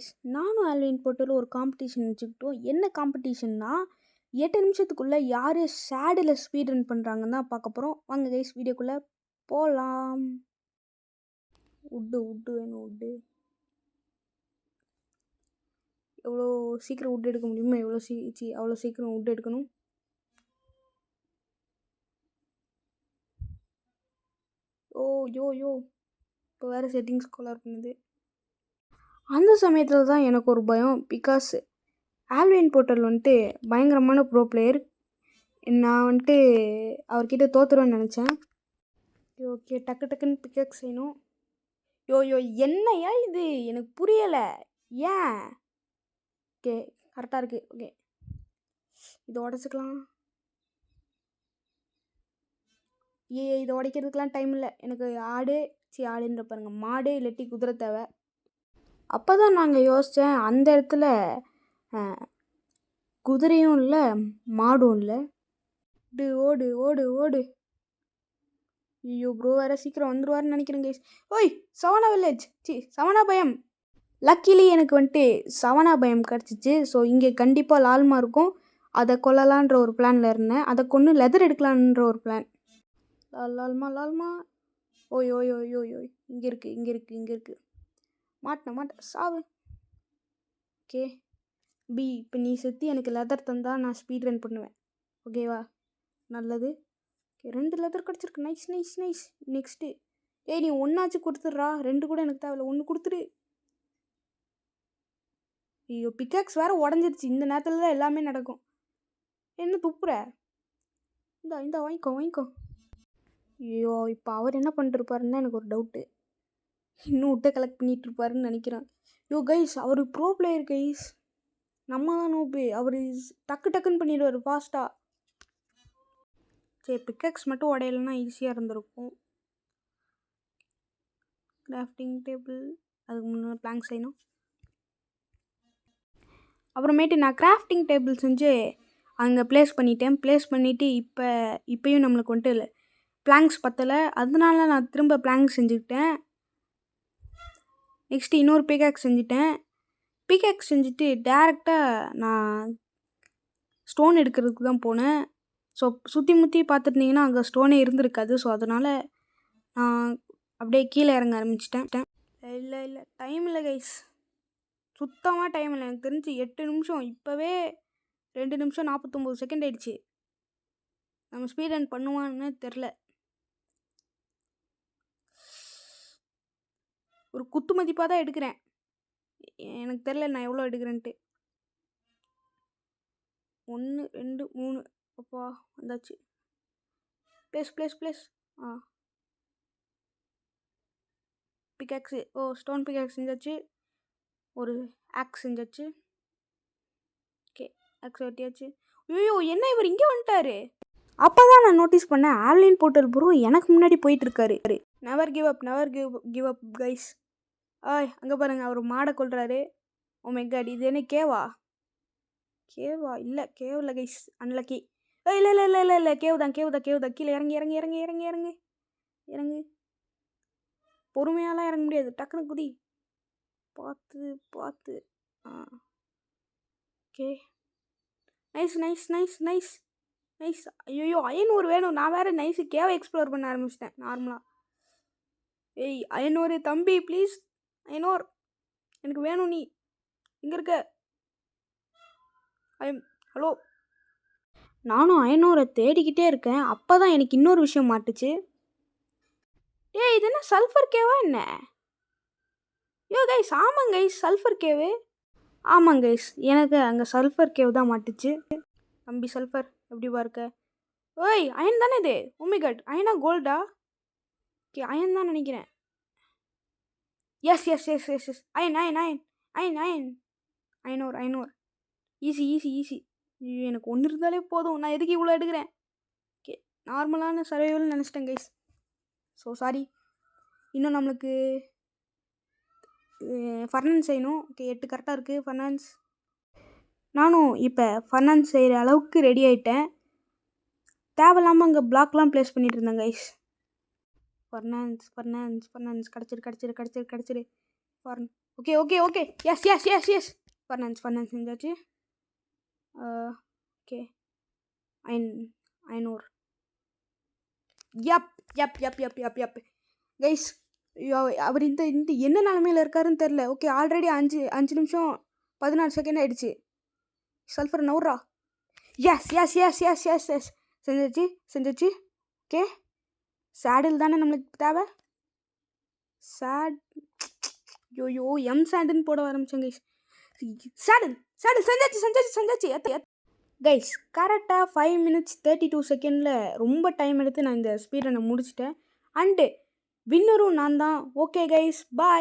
Guys, நானும் Alvin போர்ட்டலும் ஒரு competition வச்சுக்கிட்டோம். என்ன காம்படிஷன்னா 8 நிமிஷத்துக்குள்ளே யார் ஷேடில் ஸ்பீட் ரன் பண்ணுறாங்கன்னு தான் பார்க்க போகிறோம். வாங்க கைஸ், வீடியோக்குள்ளே போகலாம். உட்டு வேணும். எவ்வளோ சீக்கிரம் உட் எடுக்க முடியுமோ அவ்வளோ சீக்கிரம் உட் எடுக்கணும். யோ இப்போ வேறு செட்டிங்ஸ் கோலார் பண்ணுது. அந்த சமயத்தில் தான் எனக்கு ஒரு பயம். பிகாஸ் ஆல்வின் போர்ட்டல் வந்துட்டு பயங்கரமான ப்ரோ பிளேயர். நான் வந்துட்டு அவர்கிட்ட தோற்றுருவேன்னு நினச்சேன். ஓகே, டக்குன்னு பிக்கப் செய்யணும். யோ என்னையா இது, எனக்கு புரியலை. ஏன்? ஓகே, கரெக்டாக இருக்குது. ஓகே, இதை உடச்சிக்கலாம். இதை உடைக்கிறதுக்கெலாம் டைம் இல்லை. எனக்கு ஆடுன்ற பாருங்க, மாடு இல்லாட்டி குதிரை தேவை. அப்போ தான் நாங்கள் யோசித்தேன், அந்த இடத்துல குதிரையும் இல்லை மாடும் இல்லை. ஓடு. ஐயோ ப்ரோ வேறு சீக்கிரம் வந்துடுவார்னு நினைக்கிறேன் கைஸ். ஓய், சவனா வில்லேஜ், சவனா பயம். லக்கிலி எனக்கு வந்துட்டு சவனா பயம் கிடச்சிச்சு. ஸோ இங்கே கண்டிப்பாக லால்மா இருக்கும். அதை கொல்லலான்ற ஒரு பிளானில் இருந்தேன். அதை கொண்டு லெதர் எடுக்கலான்ற ஒரு பிளான். லால்மா ஓய் இங்கே இருக்கு. மாட்டேன் சாவு. ஓகே பி, இப்போ நீ செத்து எனக்கு லெதர் தந்தா நான் ஸ்பீட் ரன் பண்ணுவேன். ஓகேவா? நல்லது. ஓகே, 2 லெதர் கிடச்சிருக்கு. நைஸ். நெக்ஸ்ட்டு நீ ஒன்றாச்சு கொடுத்துட்றா. 2 கூட எனக்கு தேவையில்ல, 1 கொடுத்துரு. ஐயோ, பிக்காக்ஸ் வேறு உடஞ்சிருச்சு. இந்த நேரத்தில் தான் எல்லாமே நடக்கும். என்ன துப்புற? இந்த வாங்கிக்கோ. ஐயோ, இப்போ அவர் என்ன பண்ணிட்டுருப்பாருன்னு தான் எனக்கு ஒரு டவுட்டு. இன்னும் விட்ட கலெக்ட் பண்ணிகிட்ருப்பாருன்னு நினைக்கிறேன். கைஸ், அவர் ப்ரோ பிளேயர் கைஸ். நம்ம தான் நோப்பு. அவர் டக்குன்னு பண்ணிடுவார் ஃபாஸ்ட்டாக. சரி, பிக்காக்ஸ் மட்டும் உடையலைன்னா ஈஸியாக இருந்திருக்கும். கிராஃப்டிங் டேபிள், அதுக்கு முன்னாடி பிளாங்க் செய்யணும். அப்புறமேட்டு நான் கிராஃப்டிங் டேபிள் செஞ்சு அங்கே ப்ளேஸ் பண்ணிவிட்டு இப்போயும் நம்மளுக்கு வந்துட்டு பிளாங்க்ஸ் பத்தலை. அதனால நான் திரும்ப பிளாங்க் செஞ்சுக்கிட்டேன். நெக்ஸ்ட்டு இன்னொரு பிக்காக்ஸ் செஞ்சுட்டேன். பிக்காக்ஸ் செஞ்சுட்டு டேரெக்டாக நான் ஸ்டோன் எடுக்கிறதுக்கு தான் போனேன். ஸோ சுற்றி முற்றி பார்த்துருந்தீங்கன்னா அங்கே ஸ்டோனே இருந்திருக்காது. ஸோ அதனால் நான் அப்படியே கீழே இறங்க ஆரம்பிச்சிட்டேன். இல்லை டைம் இல்லை கைஸ், சுத்தமாக டைம் இல்லை. எனக்கு தெரிஞ்சு 8 நிமிஷம், இப்போவே 2 நிமிஷம் 49 செகண்ட் ஆயிடுச்சு. நம்ம ஸ்பீட் ரன் பண்ணுவான்னு தெரில. ஒரு குத்து மதிப்பாக தான் எடுக்கிறேன். எனக்கு தெரில நான் எவ்வளோ எடுக்கிறேன்ட்டு. 1 2 3 அப்பா வந்தாச்சு. ப்ளேஸ். பிக்காக்ஸு, ஸ்டோன் பிக்காக்ஸ் செஞ்சாச்சு. ஒரு ஆக்ஸ் செஞ்சாச்சு. ஓகே, ஆக்ஸ் வெட்டியாச்சு. ஐயோ, என்ன இவர் இங்கே வந்துட்டாரு? அப்போ தான் நான் நோட்டீஸ் பண்ணேன், ஆல்வின் போர்ட்டல் ப்ரோ எனக்கு முன்னாடி போயிட்டுருக்காரு. Never give up guys. அங்கே பாருங்கள், அவர் மாடை கொள்கிறாரு. ஓ மை காட், இது என்ன கேவா? இல்லை கேவில் கைஸ், அன்லக்கி. இல்லை கேவ் தான். கீழே இறங்கு. பொறுமையாலாம் இறங்க முடியாது, டக்குன்னு குதி. பார்த்து. Okay, nice. ஐயோ, அயனூர் வேணும். நான் வேறு நைஸு கேவை எக்ஸ்ப்ளோர் பண்ண ஆரம்பிச்சிட்டேன் நார்மலாக. அயனூர் தம்பி ப்ளீஸ், அயனூர் எனக்கு வேணும். நீ இங்கே இருக்க? ஹலோ. நானும் அயனூரை தேடிக்கிட்டே இருக்கேன். அப்போ தான் எனக்கு இன்னொரு விஷயம் மாட்டுச்சு. இது என்ன சல்ஃபர் கேவா என்ன? கைஸ், ஆமாங்க கைஸ், சல்ஃபர் கேவு. ஆமாங்க கைஸ், எனக்கு அங்கே சல்ஃபர் கேவ் தான் மாட்டுச்சு. தம்பி சல்ஃபர் எப்படிவா இருக்க? அயன் தானே இது? ஓ மை காட், அயனா கோல்டா? ஓகே, அயன் தான் நினைக்கிறேன். Yes iron. Iron ore easy. எனக்கு 1 இருந்தாலே போதும். நான் எதுக்கு இவ்வளோ எடுக்கிறேன்? ஓகே, நார்மலான சர்வைவல் நினச்சிட்டேன் கைஸ். So sorry. இன்னும் நம்மளுக்கு ஃபர்னான்ஸ் செய்யணும். ஓகே, 8 கரெக்டாக இருக்குது ஃபர்னான்ஸ். நானும் இப்போ ஃபர்னான்ஸ் செய்கிற அளவுக்கு ரெடி ஆகிட்டேன். தேவையில்லாமல் அங்கே பிளாக்லாம் ப்ளேஸ் பண்ணிட்டு இருந்தேன் கைஸ். ஃபர்னான்ஸ் கிடச்சிரு. Okay okay okay yes yes yes yes furnace செஞ்சாச்சு. Okay 500. Yup yup yup yup yup yup guys, அவர் இந்த இந்த என்ன நிலமையில் இருக்காருன்னு தெரில. ஓகே ஆல்ரெடி 5 நிமிஷம் 14 செகண்ட் ஆகிடுச்சு. சல்ஃபர் நவுறா. Yes yes yes yes yes yes செஞ்சிச்சு. ஓகே சேடில் தானே நம்மளுக்கு தேவை. சேட் யோயோ எம் சேடுன்னு போட ஆரம்பிச்சேன் கைஸ். சேடில் செஞ்சாச்சு. கைஸ் கரெக்டாக 5 minutes 32 செகண்டில் ரொம்ப டைம் எடுத்து நான் இந்த ஸ்பீடை நான் முடிச்சிட்டேன். அண்டு வின்னரும் நான் தான். Okay guys bye.